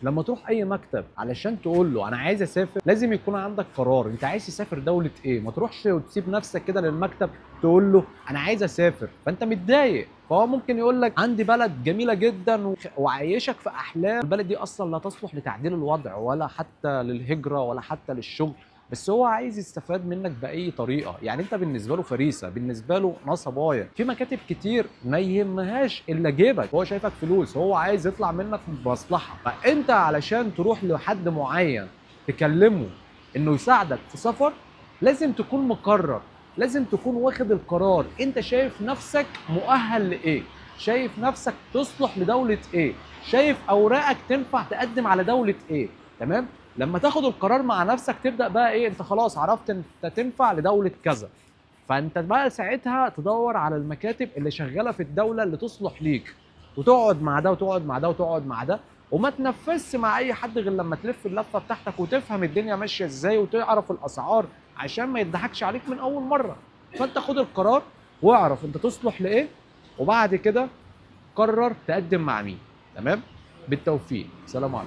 لما تروح اي مكتب علشان تقول له انا عايز اسافر، لازم يكون عندك قرار انت عايز تسافر دوله ايه. ما تروحش وتسيب نفسك كده للمكتب تقول له انا عايز اسافر فانت متضايق، فهو ممكن يقول لك عندي بلد جميله جدا وعيشك في احلام، البلد دي اصلا لا تصلح لتعديل الوضع ولا حتى للهجره ولا حتى للشغل، بس هو عايز يستفاد منك باي طريقه. يعني انت بالنسبه له فريسه، بالنسبه له نصبايا. في مكاتب كتير ما يهمهاش الا جيبك، هو شايفك فلوس، هو عايز يطلع منك بمصلحه. فانت علشان تروح لحد معين تكلمه انه يساعدك في سفر، لازم تكون مقرر، لازم تكون واخد القرار. انت شايف نفسك مؤهل لايه، شايف نفسك تصلح لدوله ايه، شايف اوراقك تنفع تقدم على دوله ايه. تمام. لما تاخد القرار مع نفسك تبدا بقى ايه، انت خلاص عرفت انت تنفع لدوله كذا، فانت بقى ساعتها تدور على المكاتب اللي شغاله في الدوله اللي تصلح ليك، وتقعد مع ده وتقعد مع ده وتقعد مع ده، وما تنفذش مع اي حد غير لما تلف اللفه بتاعتك وتفهم الدنيا ماشيه ازاي وتعرف الاسعار عشان ما يضحكش عليك من اول مره. فانت خد القرار واعرف انت تصلح لايه، وبعد كده قرر تقدم مع مين. تمام. بالتوفيق، سلام عليكم.